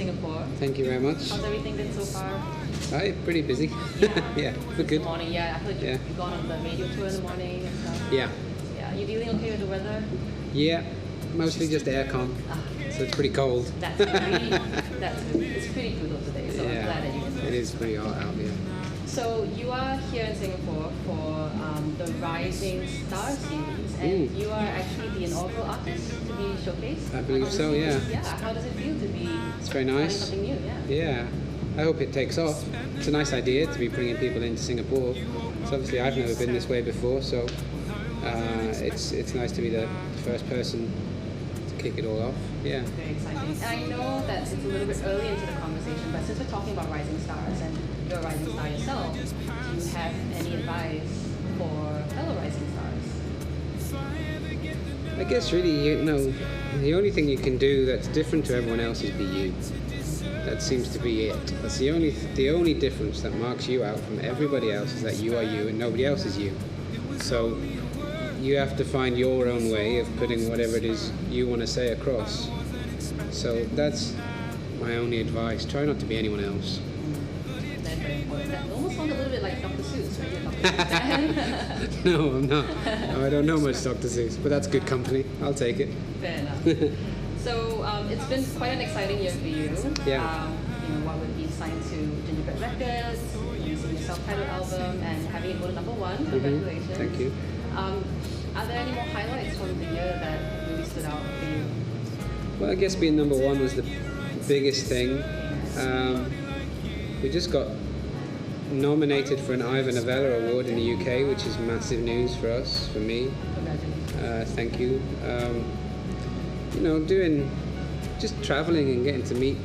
Singapore. Thank you very much. How's everything been so far? Hi, pretty busy. Yeah, Yeah, we're good. This morning, yeah. I heard you've gone on the radio tour in the morning and stuff. Yeah. Yeah, you dealing okay with the weather? Yeah, mostly just aircon, so it's pretty cold. That's good. It's pretty cool though today, so I'm glad that you can. It is pretty hot out here. So you are here in Singapore for the Rising Star series, and you are actually the inaugural artist to be showcased. I believe so, yeah. Yeah, how does it feel to be It's very nice. something new? Yeah, I hope it takes off. It's a nice idea to be bringing people into Singapore. So obviously I've never been this way before, so it's nice to be the first person to kick it all off. Yeah. Very exciting. And I know that it's a little bit early into the conversation, but since we're talking about rising stars and you're a rising star yourself, do you have any advice for fellow rising stars? I guess really, the only thing you can do that's different to everyone else is be you. That seems to be it. That's the only difference that marks you out from everybody else is that you are you and nobody else is you. So you have to find your own way of putting whatever it is you want to say across. So that's my only advice. Try not to be anyone else. That's very important. That almost sounds a little bit like Dr. Seuss, right? You're Dr. Seuss. No, I'm not. No, I don't know much Dr. Seuss, but that's good company. I'll take it. Fair enough. So it's been quite an exciting year for you. Yeah. What would be signed to Gingerbread Records, releasing your self-titled album, and having it go to #1. Congratulations. Thank you. Are there any more highlights from the year that really stood out for you? Well, I guess being #1 was the biggest thing. We just got nominated for an Ivor Novello award in the UK, which is massive news for us, for me. Congratulations. Thank you. Doing just traveling and getting to meet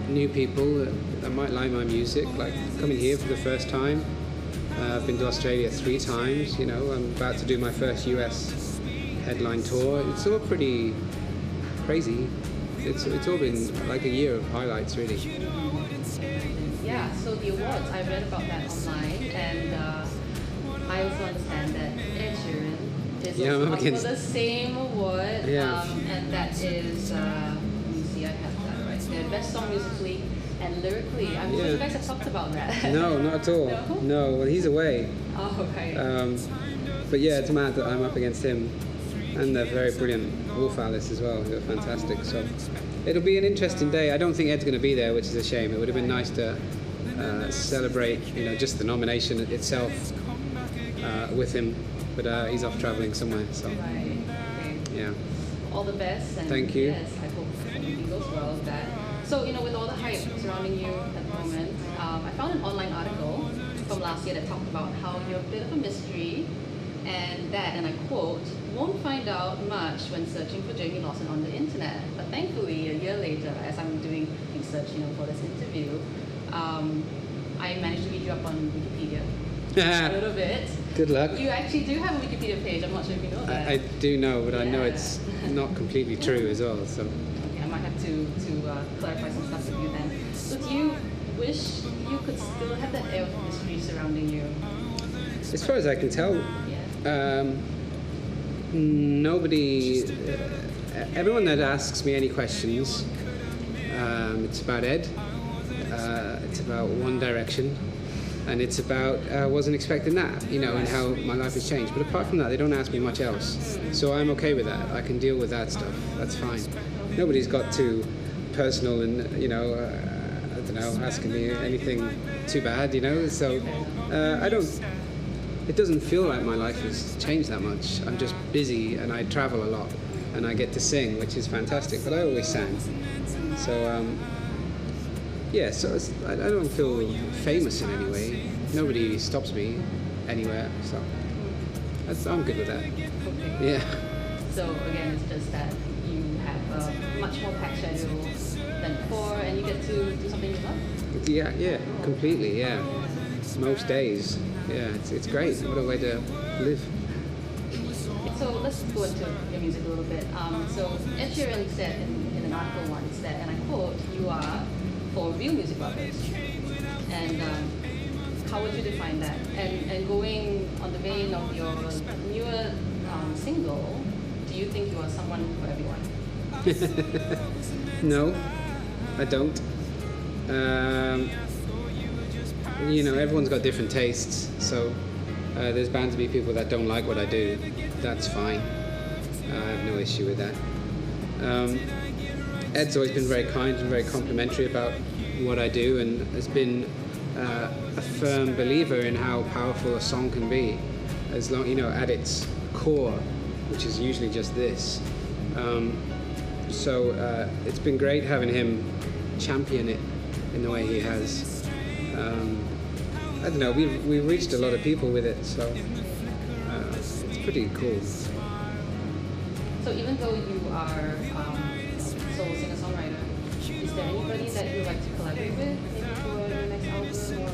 new people that might like my music, like coming here for the first time. I've been to Australia 3 times, I'm about to do my first US headline tour. It's all pretty crazy. It's all been like a year of highlights, really. Yeah, so the awards, I read about that online, and I also understand that Ed Sheeran is also up for the same award, and that is, let me see, I have that right there, Best Song Musically and Lyrically. I'm sure you guys have talked about that. No, not at all. No, well, he's away. Oh, right. But yeah, it's mad that I'm up against him. And the very brilliant Wolf Alice as well, who are fantastic. So it'll be an interesting day. I don't think Ed's going to be there, which is a shame. It would have been nice to celebrate, just the nomination itself with him. But he's off traveling somewhere. So right. Okay. Yeah. All the best. And thank you. Yes, I hope everything goes well with that. So with all the hype surrounding you at the moment, I found an online article from last year that talked about how you're a bit of a mystery. And that, and I quote, won't find out much when searching for Jamie Lawson on the internet. But thankfully, a year later, as I'm doing research, for this interview, I managed to read you up on Wikipedia a little bit. Good luck. You actually do have a Wikipedia page. I'm not sure if you know that. I do know, but I know it's not completely true as well. So okay, I might have to clarify some stuff with you then. So do you wish you could still have that air of mystery surrounding you? As far as I can tell, nobody, everyone that asks me any questions, it's about Ed, it's about One Direction, and it's about I wasn't expecting that, and how my life has changed. But apart from that, they don't ask me much else. So I'm okay with that. I can deal with that stuff. That's fine. Nobody's got too personal and, I don't know, asking me anything too bad, So I don't... It doesn't feel like my life has changed that much. I'm just busy and I travel a lot and I get to sing, which is fantastic, but I always sang. So, so I don't feel famous in any way. Nobody stops me anywhere, so I'm good with that. Okay. Yeah. So again, it's just that you have a much more packed schedule than before and you get to do something you love? Yeah, completely, yeah. Most days. Yeah, it's great. What a way to live. So let's go into your music a little bit. So Ed Sheeran said in an article once that, and I quote, "You are for real music lovers." And how would you define that? And going on the vein of your newer single, do you think you are someone for everyone? No, I don't. You know, everyone's got different tastes, so there's bound to be people that don't like what I do. That's fine. I have no issue with that. Ed's always been very kind and very complimentary about what I do, and has been a firm believer in how powerful a song can be, as long, you know, at its core, which is usually just this. So it's been great having him champion it in the way he has. I don't know, we've reached a lot of people with it, so it's pretty cool. So even though you are solo singer-songwriter, is there anybody that you'd like to collaborate with, maybe for your next album or in the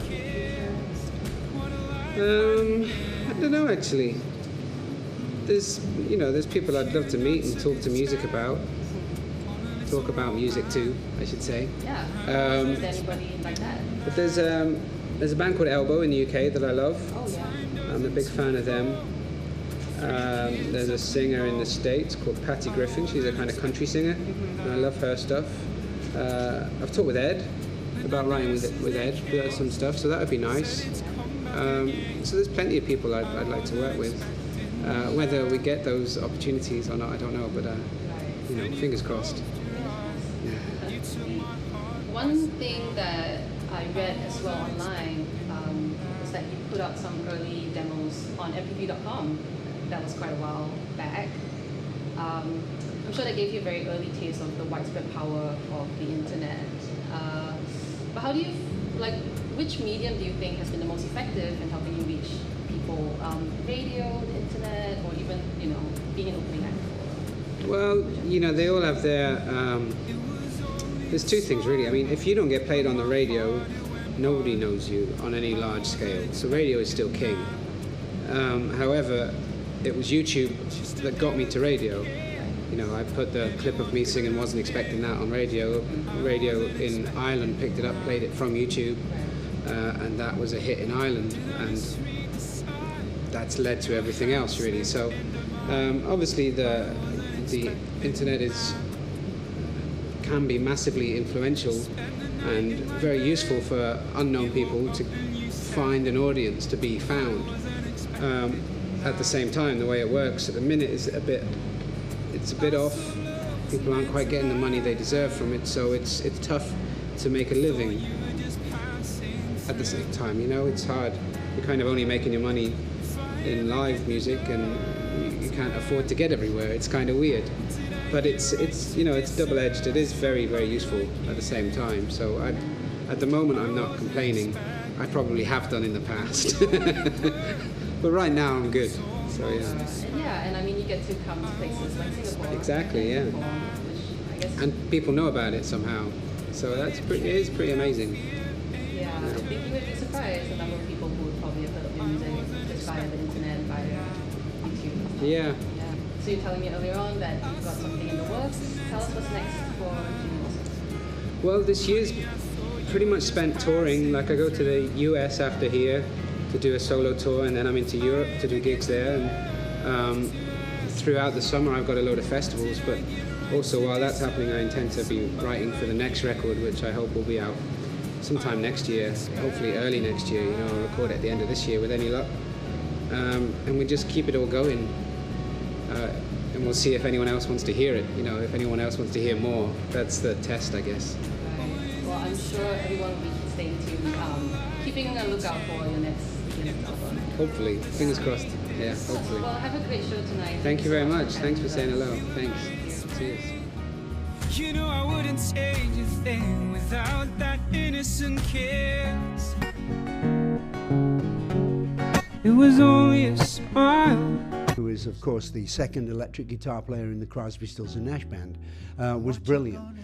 future? I don't know, actually. There's people I'd love to meet and talk music about music too, I should say. Yeah. Is there anybody like that? But there's a band called Elbow in the UK that I love. Oh yeah. I'm a big fan of them. There's a singer in the States called Patty Griffin. She's a kind of country singer, and I love her stuff. I've talked with Ed about writing with Ed for some stuff, so that would be nice. So there's plenty of people I'd like to work with. Whether we get those opportunities or not, I don't know, but you know, fingers crossed. One thing that I read as well online is that you put out some early demos on mtv.com. That was quite a while back. I'm sure that gave you a very early taste of the widespread power of the internet. But how do you, which medium do you think has been the most effective in helping you reach people? Radio, the internet, or even, you know, being an opening act? Well, you know, they all have their... there's two things, really. I mean, if you don't get played on the radio, nobody knows you on any large scale. So radio is still king. However, it was YouTube that got me to radio. You know, I put the clip of me singing Wasn't Expecting That on radio. Radio in Ireland picked it up, played it from YouTube, and that was a hit in Ireland. And that's led to everything else, really. So obviously the internet can be massively influential and very useful for unknown people to find an audience, to be found. At the same time, the way it works at the minute is a bit off. People aren't quite getting the money they deserve from it, so it's tough to make a living. At the same time, you know, it's hard. You're kind of only making your money in live music, and you can't afford to get everywhere. It's kind of weird, but it's you know, it's double-edged. It is very, very useful at the same time. So at the moment, I'm not complaining. I probably have done in the past, but right now I'm good. So yeah. Yeah, and I mean, you get to come to places like Singapore. Exactly, yeah. Which I guess. And people know about it somehow. So it is pretty amazing. Yeah, I think you would be surprised the number of people who would probably have heard of your music just via the internet, via YouTube. Yeah. So you're telling me earlier on that you've got something in the works. Tell us what's next for Jamie Lawson. Well, this year's pretty much spent touring. Like, I go to the US after here to do a solo tour, and then I'm into Europe to do gigs there. And throughout the summer I've got a load of festivals, but also while that's happening I intend to be writing for the next record, which I hope will be out sometime next year, hopefully early next year. You know, I'll record it at the end of this year with any luck. And we just keep it all going. And we'll see if anyone else wants to hear it, you know, if anyone else wants to hear more. That's the test, I guess. Right. Well, I'm sure everyone will be staying tuned, keeping a lookout for your next album. Hopefully. Fingers crossed. Yeah, hopefully. Well, have a great show tonight. Thank you very much. Thanks for saying hello. Thanks. Cheers. You know I wouldn't change a thing without that innocent kiss. It was only a smile. Who is, of course, the second electric guitar player in the Crosby, Stills and Nash band, was brilliant.